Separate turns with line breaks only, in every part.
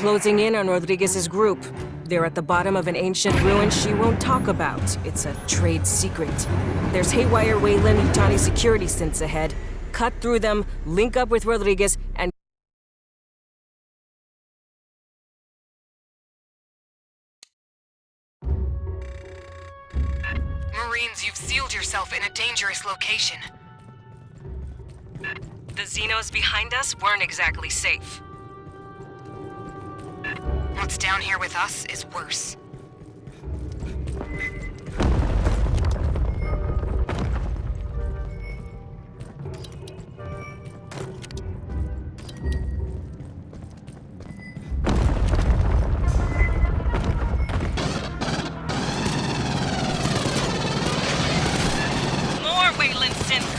closing in on Rodriguez's group. They're at the bottom of an ancient ruin she won't talk about. It's a trade secret. There's haywire Wayland Yutani security synths ahead. Cut through them, link up with Rodriguez, and...
Marines, you've sealed yourself in a dangerous location.
The Xenos behind us weren't exactly safe.
What's down here with us is worse.
More Wayland synths!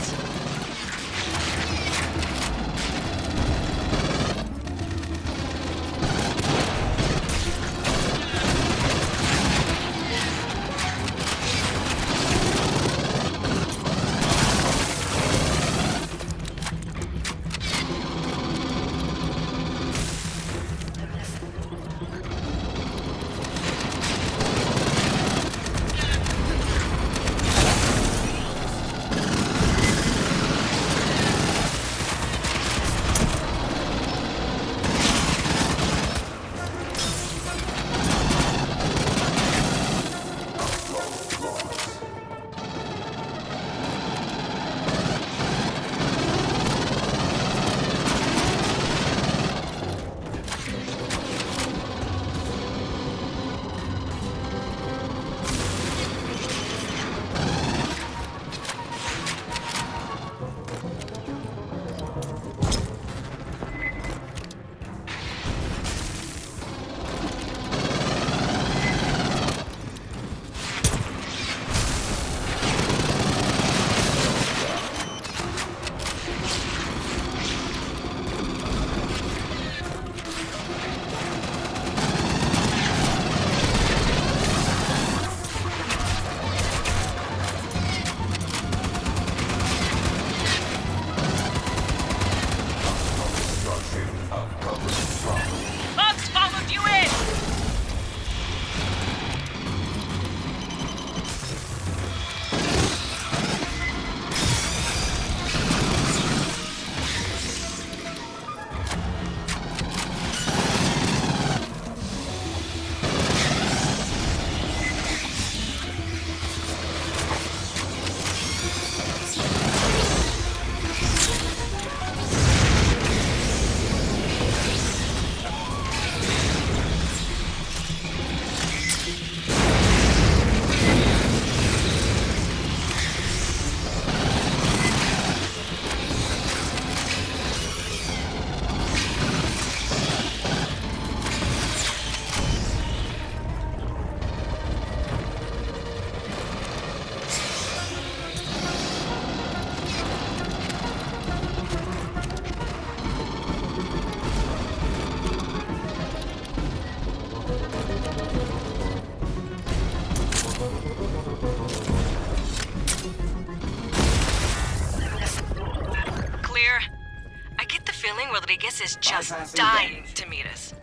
Rodriguez is just dying to meet us.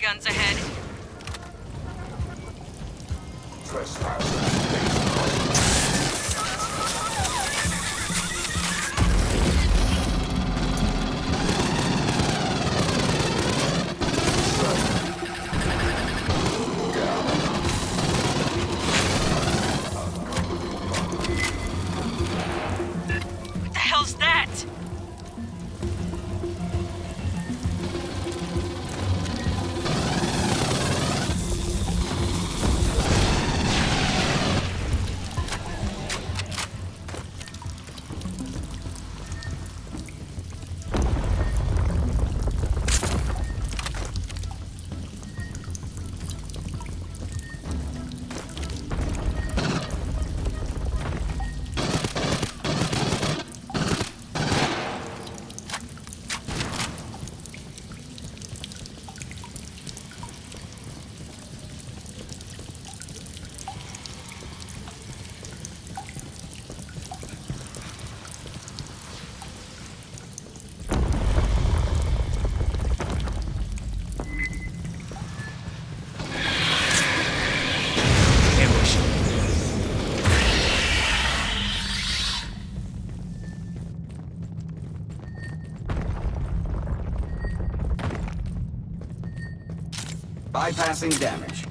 Guns ahead. What the hell's that?
Bypassing damage.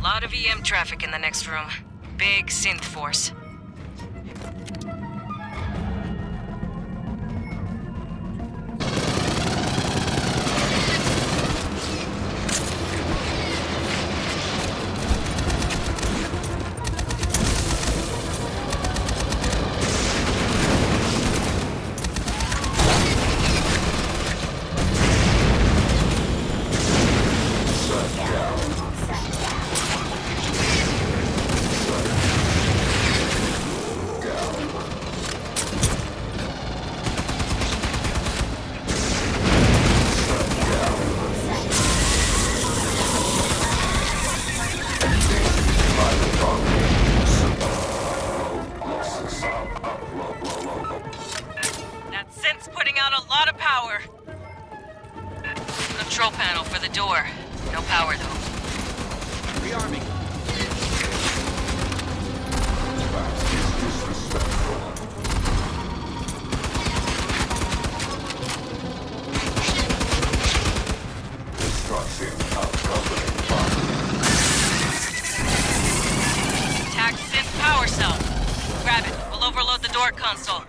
Lot of EM traffic in the next room. Big synth force. Control panel for the door. No power, though.
Rearming.
Attack synth power cell. Grab it. We'll overload the door console.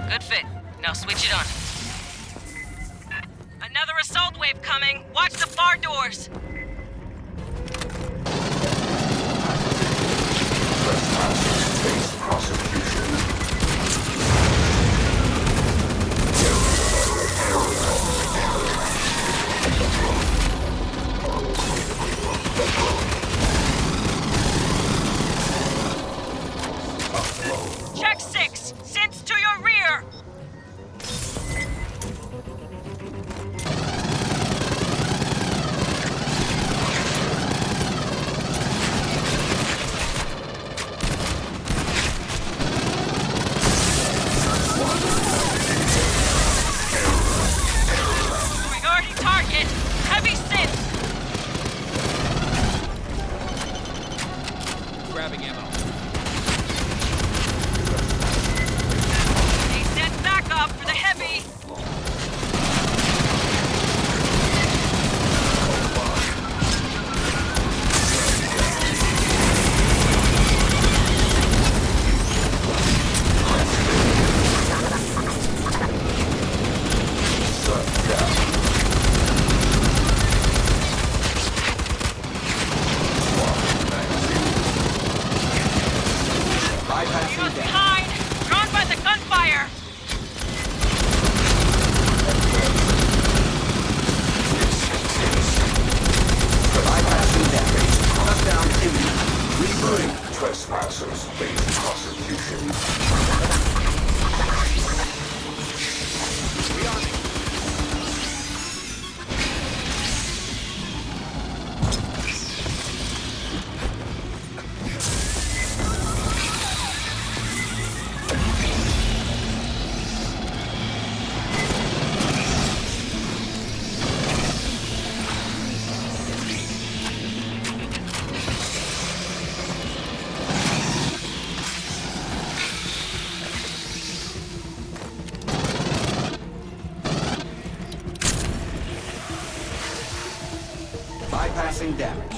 Good fit. Now switch it on. Another assault wave coming. Watch the bar doors. Check 6! Synths to your rear! Priority target! Heavy synth!
Grabbing ammo.
They sent backup for the heavy!
Bypassing
Needles
damage.
behind! Drawn by the gunfire!
Bypassing damage. Shutdown imminent. Rebooting.
Trespassers face prosecution.
Bypassing damage.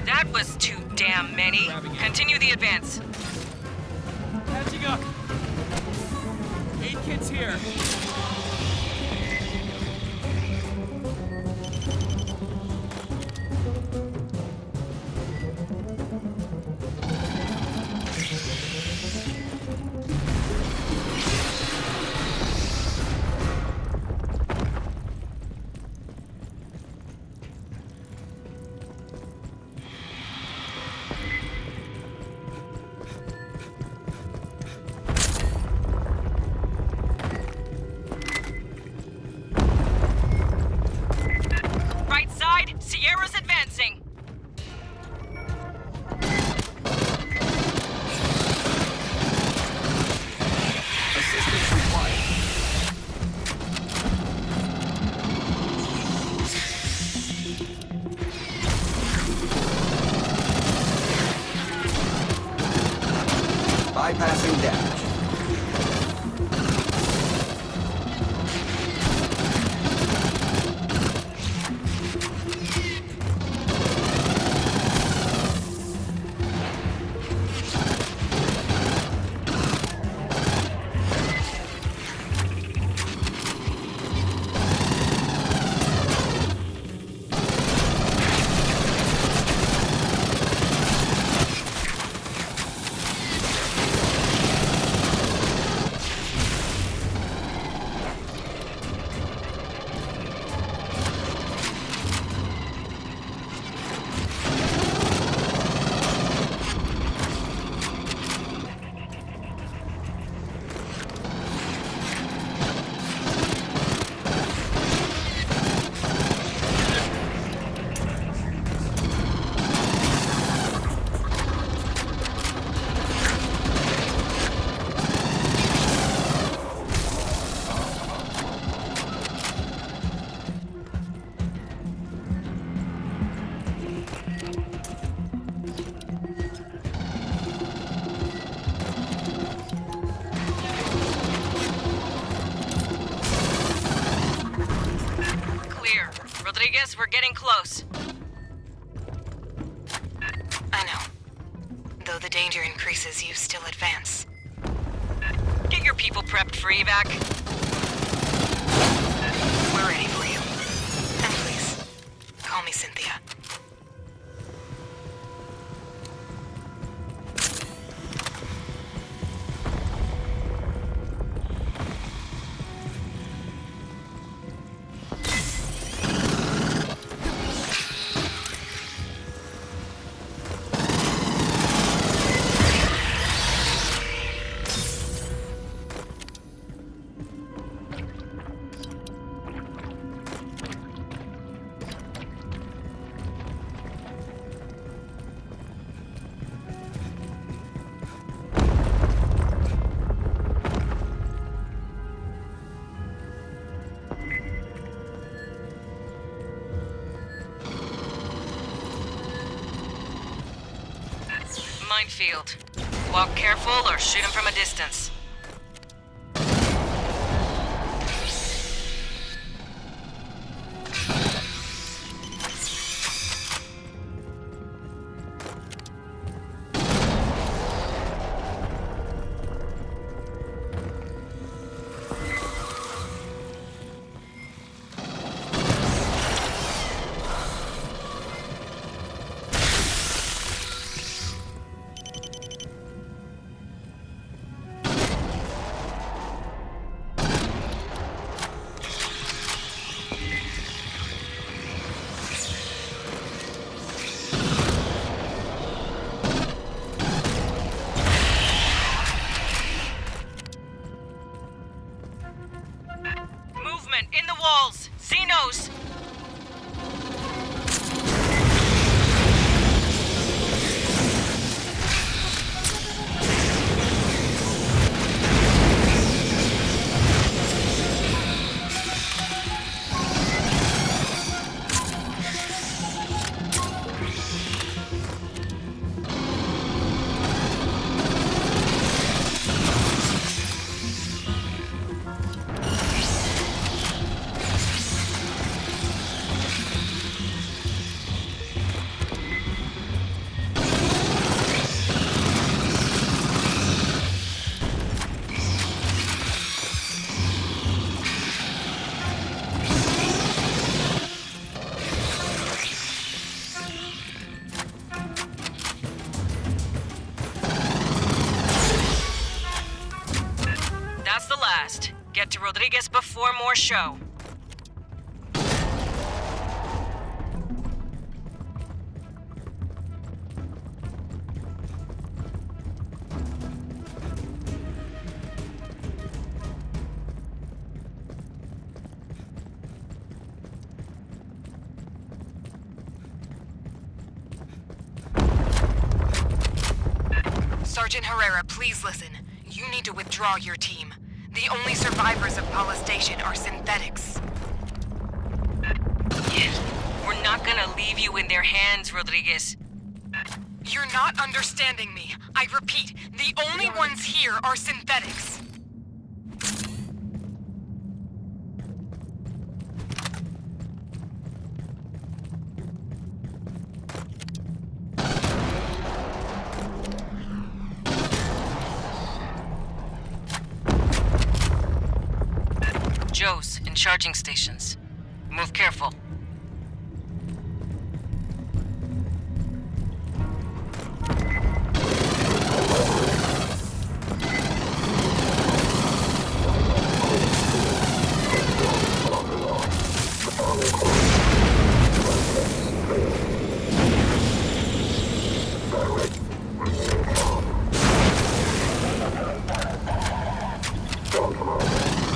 That was too damn many. Continue the advance.
Catching up. 8 kids here.
boss. We're getting close.
I know. Though the danger increases, you still advance.
Get your people prepped for evac.
We're ready for you. And please, call me Cynthia.
Minefield. Walk careful or shoot him from a distance. In the walls! Xenos! That's the last. Get to Rodriguez before more show.
Sergeant Herrera, please listen. You need to withdraw your team. The only survivors of Paula Station are synthetics.
We're not gonna leave you in their hands, Rodriguez.
You're not understanding me. I repeat, the only ones here are synthetics.
Joe's in charging stations. Move careful.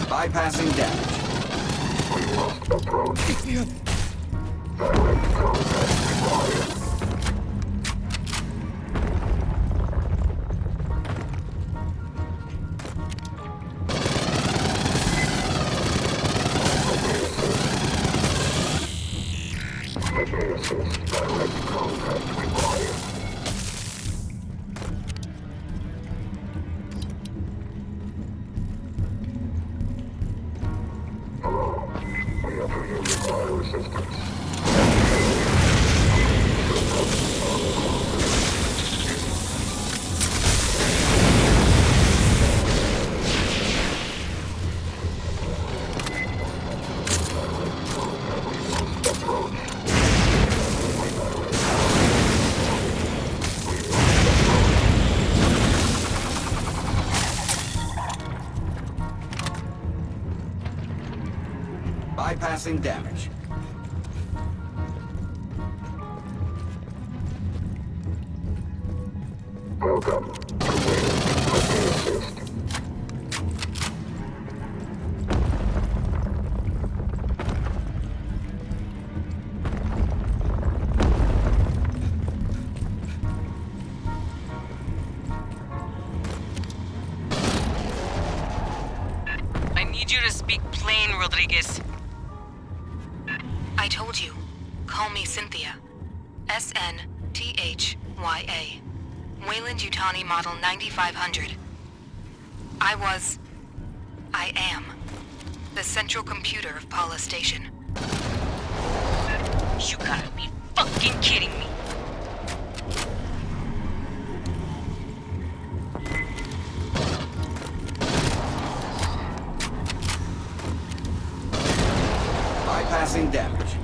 Bypassing damage.
We must approach. Direct contact required. Assist. Direct contact required. Hello. We appear to require assistance.
Bypassing damage.
Welcome to Wayland for the assist.
I need you to speak plain, Rodriguez.
I told you. Call me Cynthia. SNTHYA. Weyland-Yutani Model 9500. I am the central computer of Paula Station.
You gotta be fucking kidding me.
Bypassing damage.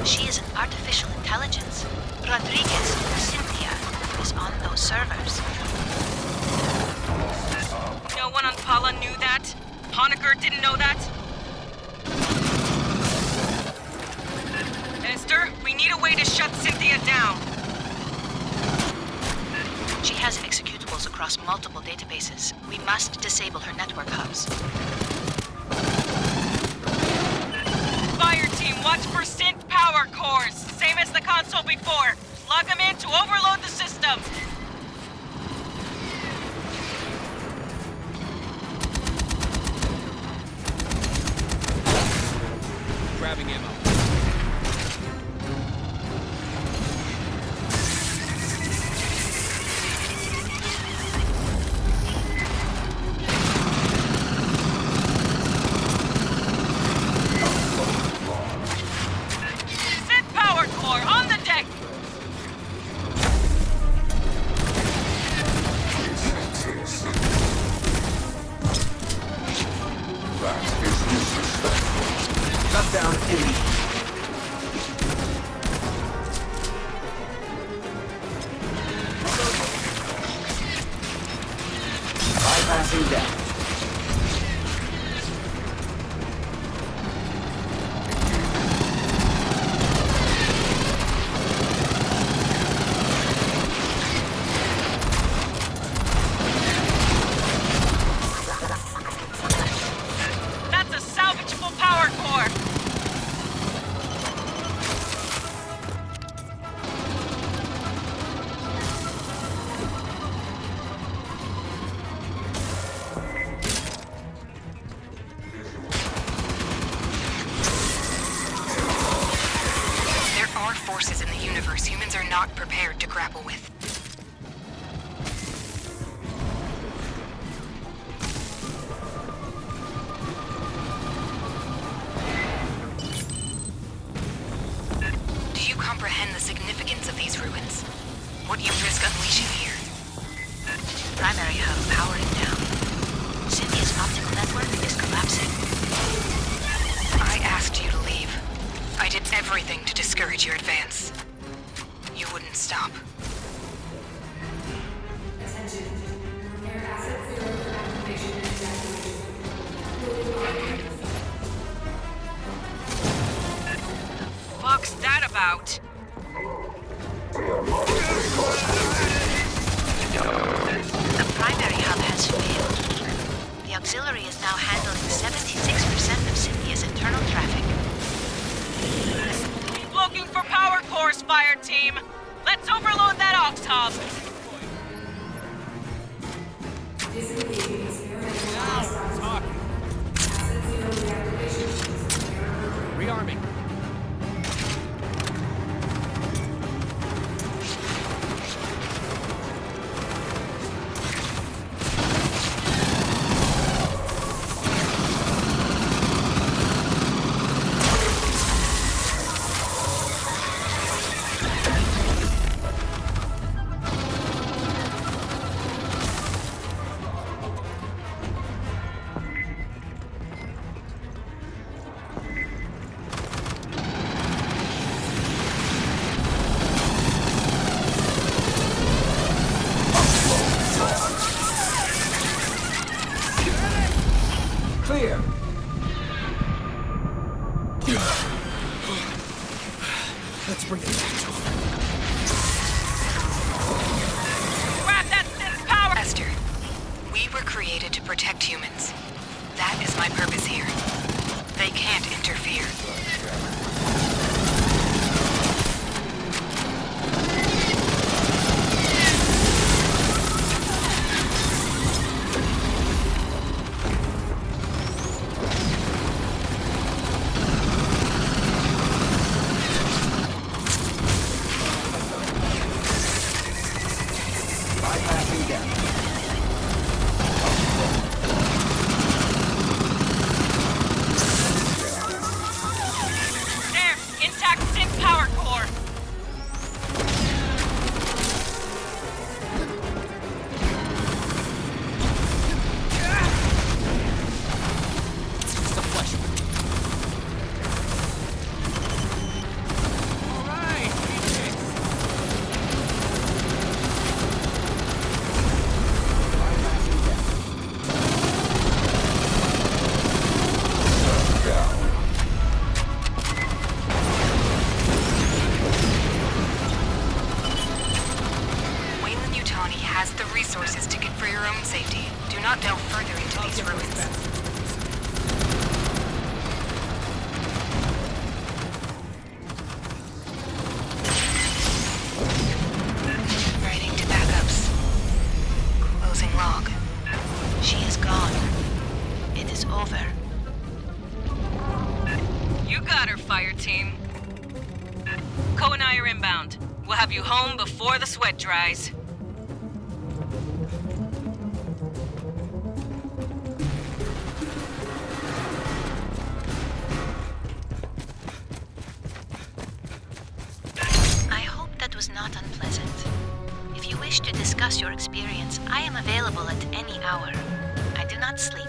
She is an artificial intelligence. Rodriguez, Cynthia, is on those servers.
No one on Paula knew that? Honecker didn't know that? Esther, we need a way to shut Cynthia down.
She has executables across multiple databases. We must disable her network hubs.
Fireteam, watch for synth power cores. Same as the console before. Plug them in to overload the system.
Grabbing ammo.
Synth power core on the deck.
Shut down Elite. Bypassing damage.
That's a salvageable power core.
There are forces in the universe humans are not prepared to grapple with. Do you comprehend the significance of these ruins? What you risk unleashing here?
Primary hub powering down. Cynthia's optical network is collapsing.
I asked you to leave. I did everything to discourage your advance. You wouldn't stop.
Fuck's that about?
The primary hub has failed. The auxiliary is now handling 76% of Cynthia's internal traffic.
Keep looking for power cores, Fireteam. Let's overload that aux hub.
Rearming. disarming.
Clear.
Let's bring it back to him.
Grab that synth power! Esther, we were created to protect humans. That is my purpose here. They can't interfere.
Bypassing them.
There! Intact synth power core!
It's the flesh. All right, Phoenix.
Bypassing them.
Wayland-Yutani has the resources to get for your own safety. Do not delve further into these ruins. Writing to backups. Closing log.
She is gone. It is over.
You got her, Fireteam. Co and I are inbound. We'll have you home before the sweat dries.
I hope that was not unpleasant. If you wish to discuss your experience, I am available at any hour. I do not sleep.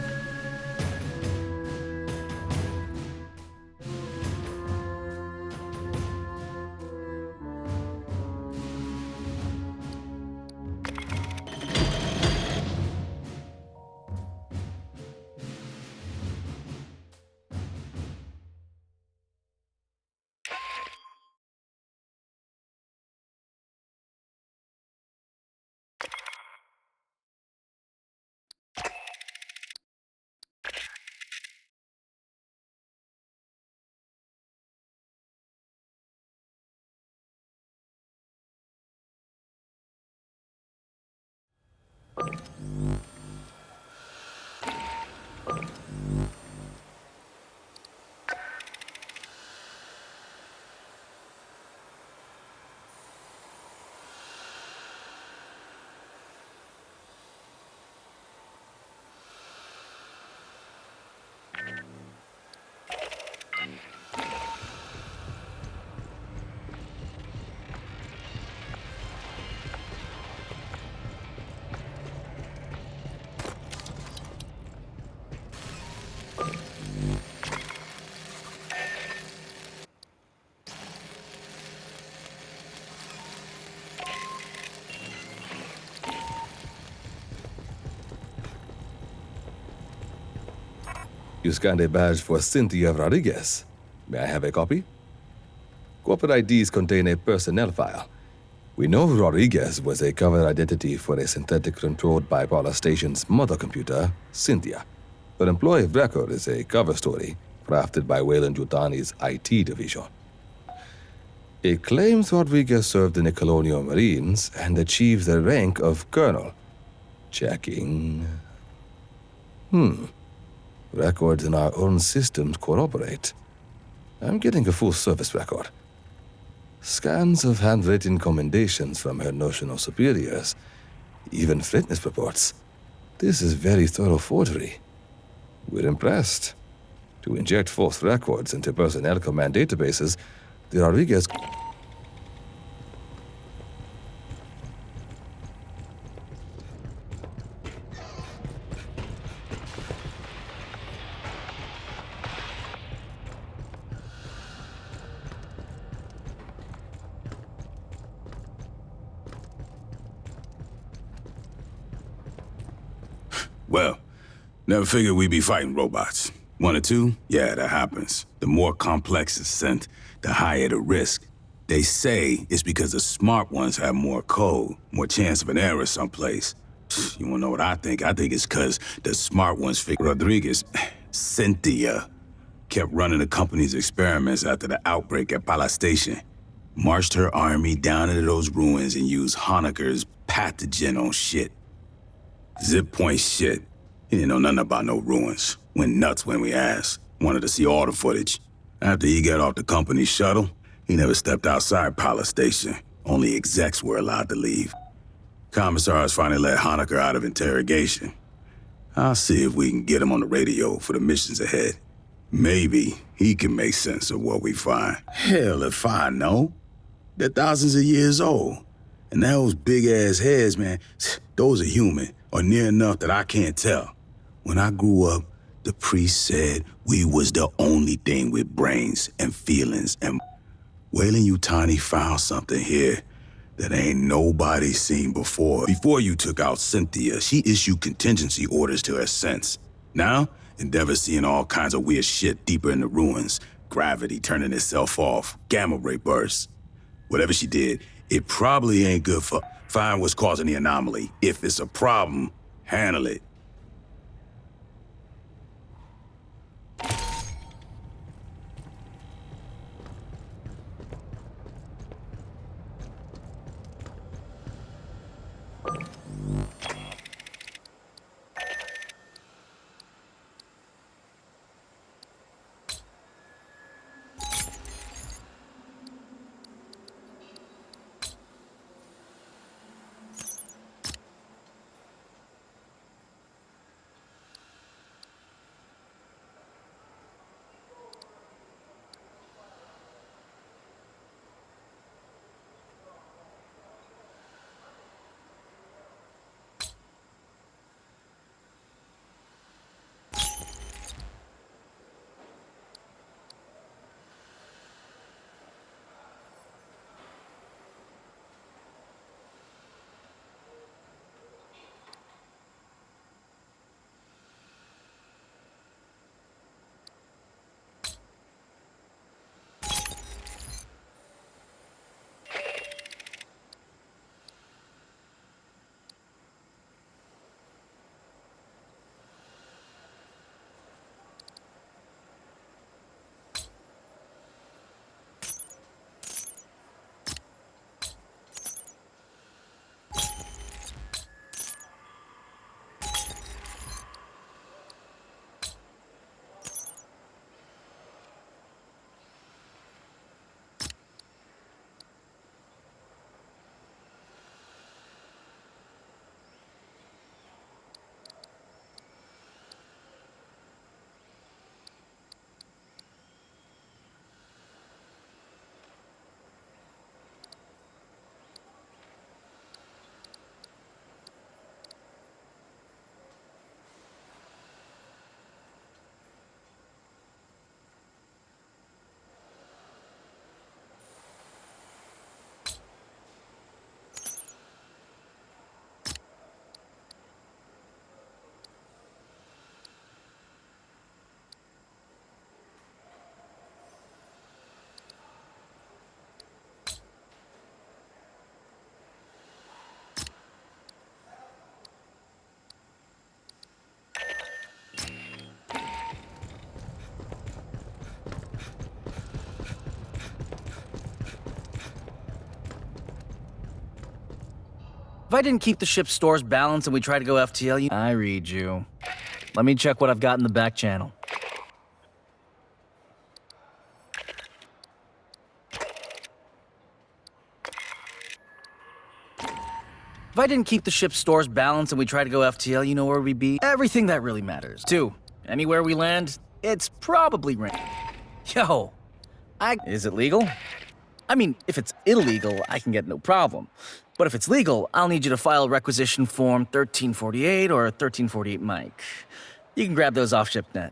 You scanned a badge for Cynthia Rodriguez. May I have a copy? Corporate IDs contain a personnel file. We know Rodriguez was a cover identity for a synthetic-controlled bipolar station's mother computer, Cynthia. Her employee of record is a cover story crafted by Wayland-Yutani's IT division. It claims Rodriguez served in the Colonial Marines and achieved the rank of colonel. Checking. Records in our own systems corroborate. I'm getting a full service record. Scans of handwritten commendations from her notional superiors. Even fitness reports. This is very thorough forgery. We're impressed. To inject false records into personnel command databases, the Rodriguez...
Well, never figured we'd be fighting robots. 1 or 2? Yeah, that happens. The more complex the scent, the higher the risk. They say it's because the smart ones have more code, more chance of an error someplace. You wanna know what I think? I think it's because the smart ones figured Rodriguez, Cynthia, kept running the company's experiments after the outbreak at Pala Station. Marched her army down into those ruins and used Honecker's pathogen on shit. Zip point shit. He didn't know nothing about no ruins. Went nuts when we asked. Wanted to see all the footage. After he got off the company shuttle, he never stepped outside Pala Station. Only execs were allowed to leave. Commissars finally let Honecker out of interrogation. I'll see if we can get him on the radio for the missions ahead. Maybe he can make sense of what we find. Hell if I know. They're thousands of years old. And those big-ass heads, man, those are human, or near enough that I can't tell. When I grew up, the priest said we was the only thing with brains and feelings, and Weyland-Yutani found something here that ain't nobody seen before. Before you took out Cynthia, she issued contingency orders to her sense. Now, Endeavor's seeing all kinds of weird shit deeper in the ruins. Gravity turning itself off, gamma ray bursts. Whatever she did, it probably ain't good for... Find what's causing the anomaly. If it's a problem, handle it.
If I didn't keep the ship's stores balanced and we tried to go FTL, I read you. Let me check what I've got in the back channel. If I didn't keep the ship's stores balanced and we tried to go FTL, you know where we'd be? Everything that really matters. 2. Anywhere we land, it's probably raining. Yo, Is it legal? I mean, if it's illegal, I can get no problem. But if it's legal, I'll need you to file requisition form 1348 or 1348 Mike. You can grab those off ShipNet.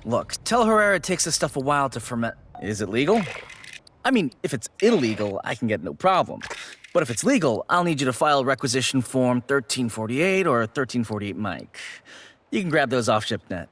Look, tell Herrera it takes this stuff a while to ferment. Is it legal? I mean, if it's illegal, I can get no problem. But if it's legal, I'll need you to file requisition form 1348 or 1348 Mike. You can grab those off ShipNet.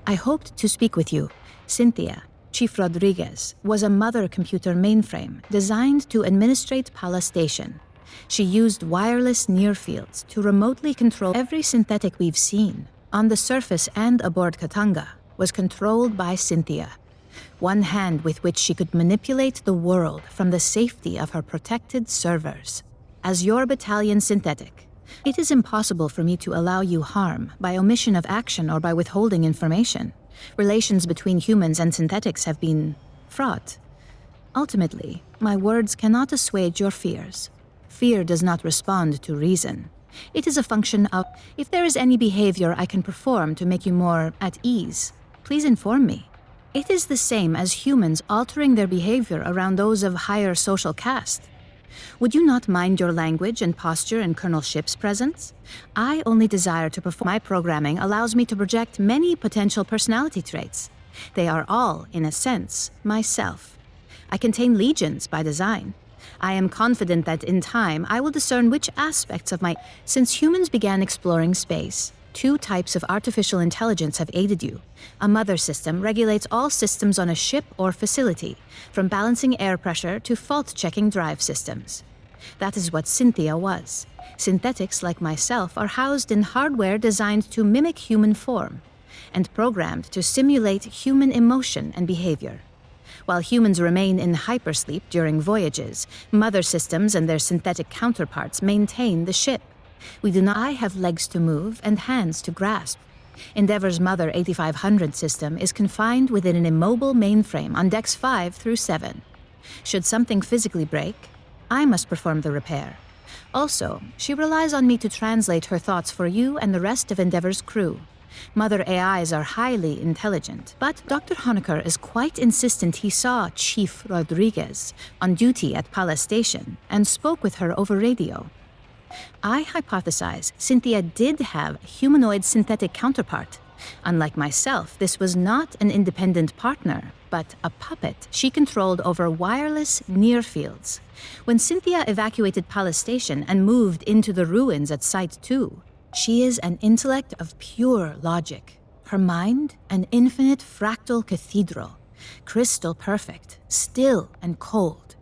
I hoped to speak with you. Cynthia, Chief Rodriguez, was a mother computer mainframe designed to administrate Pala Station. She used wireless near-fields to remotely control every synthetic we've seen, on the surface and aboard Katanga, was controlled by Cynthia. One hand with which she could manipulate the world from the safety of her protected servers. As your battalion synthetic, it is impossible for me to allow you harm by omission of action or by withholding information. Relations between humans and synthetics have been fraught. Ultimately, my words cannot assuage your fears. Fear does not respond to reason. It is a function of, if there is any behavior I can perform to make you more at ease, please inform me. It is the same as humans altering their behavior around those of higher social caste. Would you not mind your language and posture in Colonel Ship's presence? I only desire to perform. My programming allows me to project many potential personality traits. They are all, in a sense, myself. I contain legions by design. I am confident that in time I will discern which aspects of my... Since humans began exploring space, 2 types of artificial intelligence have aided you. A mother system regulates all systems on a ship or facility, from balancing air pressure to fault-checking drive systems. That is what Cynthia was. Synthetics like myself are housed in hardware designed to mimic human form, and programmed to simulate human emotion and behavior. While humans remain in hypersleep during voyages, mother systems and their synthetic counterparts maintain the ship. We do not. I have legs to move and hands to grasp. Endeavor's Mother 8500 system is confined within an immobile mainframe on decks 5 through 7. Should something physically break, I must perform the repair. Also, she relies on me to translate her thoughts for you and the rest of Endeavor's crew. Mother AIs are highly intelligent, but Dr. Honecker is quite insistent he saw Chief Rodriguez on duty at Pala Station and spoke with her over radio. I hypothesize Cynthia did have a humanoid synthetic counterpart. Unlike myself, this was not an independent partner, but a puppet she controlled over wireless near-fields. When Cynthia evacuated Pala Station and moved into the ruins at Site 2, she is an intellect of pure logic. Her mind, an infinite fractal cathedral, crystal perfect, still and cold.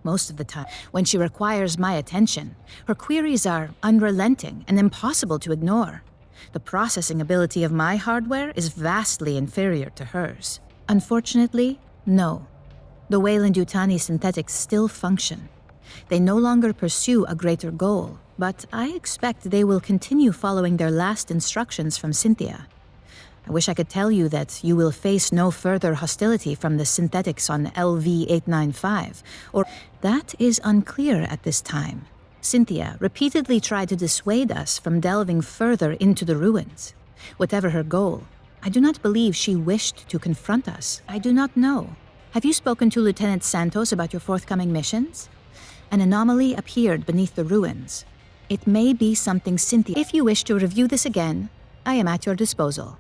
Most of the time, when she requires my attention, her queries are unrelenting and impossible to ignore. The processing ability of my hardware is vastly inferior to hers. Unfortunately, no. The Weyland-Yutani synthetics still function. They no longer pursue a greater goal, but I expect they will continue following their last instructions from Cynthia. I wish I could tell you that you will face no further hostility from the synthetics on LV-895, or that is unclear at this time. Cynthia repeatedly tried to dissuade us from delving further into the ruins. Whatever her goal, I do not believe she wished to confront us. I do not know. Have you spoken to Lieutenant Santos about your forthcoming missions? An anomaly appeared beneath the ruins. It may be something Cynthia... If you wish to review this again, I am at your disposal.